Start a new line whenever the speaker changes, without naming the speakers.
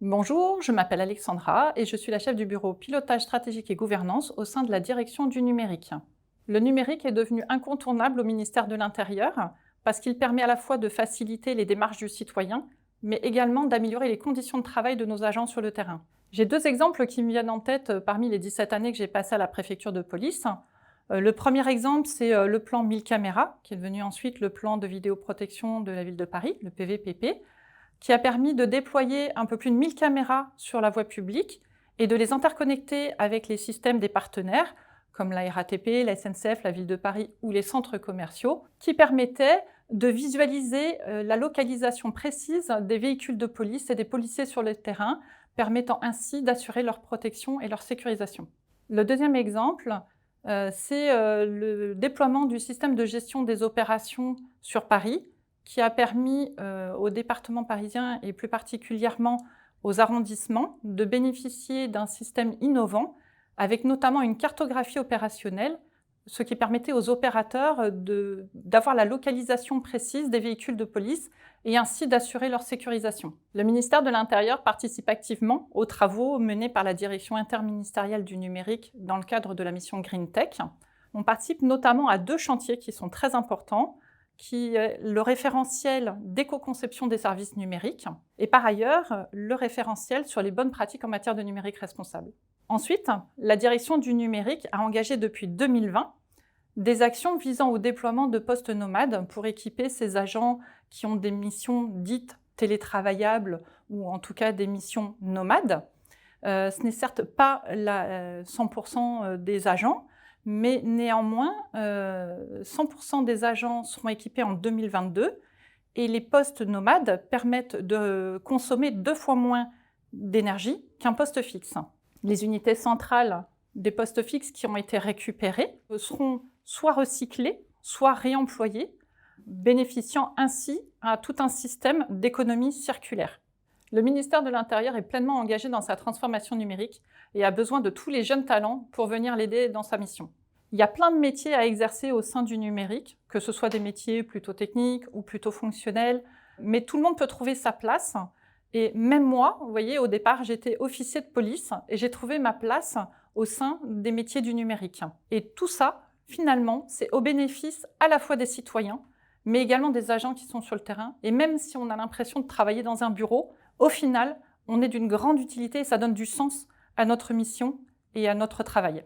Bonjour, je m'appelle Alexandra et je suis la chef du bureau pilotage stratégique et gouvernance au sein de la direction du numérique. Le numérique est devenu incontournable au ministère de l'Intérieur parce qu'il permet à la fois de faciliter les démarches du citoyen, mais également d'améliorer les conditions de travail de nos agents sur le terrain. J'ai deux exemples qui me viennent en tête parmi les 17 années que j'ai passées à la préfecture de police. Le premier exemple, c'est le plan 1000 caméras, qui est devenu ensuite le plan de vidéoprotection de la ville de Paris, le PVPP, qui a permis de déployer un peu plus de 1000 caméras sur la voie publique et de les interconnecter avec les systèmes des partenaires, comme la RATP, la SNCF, la Ville de Paris ou les centres commerciaux, qui permettaient de visualiser la localisation précise des véhicules de police et des policiers sur le terrain, permettant ainsi d'assurer leur protection et leur sécurisation. Le deuxième exemple, c'est le déploiement du système de gestion des opérations sur Paris, qui a permis aux départements parisiens et plus particulièrement aux arrondissements de bénéficier d'un système innovant avec notamment une cartographie opérationnelle, ce qui permettait aux opérateurs d'avoir la localisation précise des véhicules de police et ainsi d'assurer leur sécurisation. Le ministère de l'Intérieur participe activement aux travaux menés par la direction interministérielle du numérique dans le cadre de la mission Green Tech. On participe notamment à deux chantiers qui sont très importants, qui est le référentiel d'éco-conception des services numériques et par ailleurs le référentiel sur les bonnes pratiques en matière de numérique responsable. Ensuite, la direction du numérique a engagé depuis 2020 des actions visant au déploiement de postes nomades pour équiper ces agents qui ont des missions dites télétravaillables ou en tout cas des missions nomades. Ce n'est certes pas 100% des agents, mais néanmoins, 100% des agents seront équipés en 2022 et les postes nomades permettent de consommer 2 fois moins d'énergie qu'un poste fixe. Les unités centrales des postes fixes qui ont été récupérés seront soit recyclées, soit réemployées, bénéficiant ainsi à tout un système d'économie circulaire. Le ministère de l'Intérieur est pleinement engagé dans sa transformation numérique et a besoin de tous les jeunes talents pour venir l'aider dans sa mission. Il y a plein de métiers à exercer au sein du numérique, que ce soit des métiers plutôt techniques ou plutôt fonctionnels, mais tout le monde peut trouver sa place. Et même moi, vous voyez, au départ, j'étais officier de police et j'ai trouvé ma place au sein des métiers du numérique. Et tout ça, finalement, c'est au bénéfice à la fois des citoyens, mais également des agents qui sont sur le terrain. Et même si on a l'impression de travailler dans un bureau, au final, on est d'une grande utilité et ça donne du sens à notre mission et à notre travail.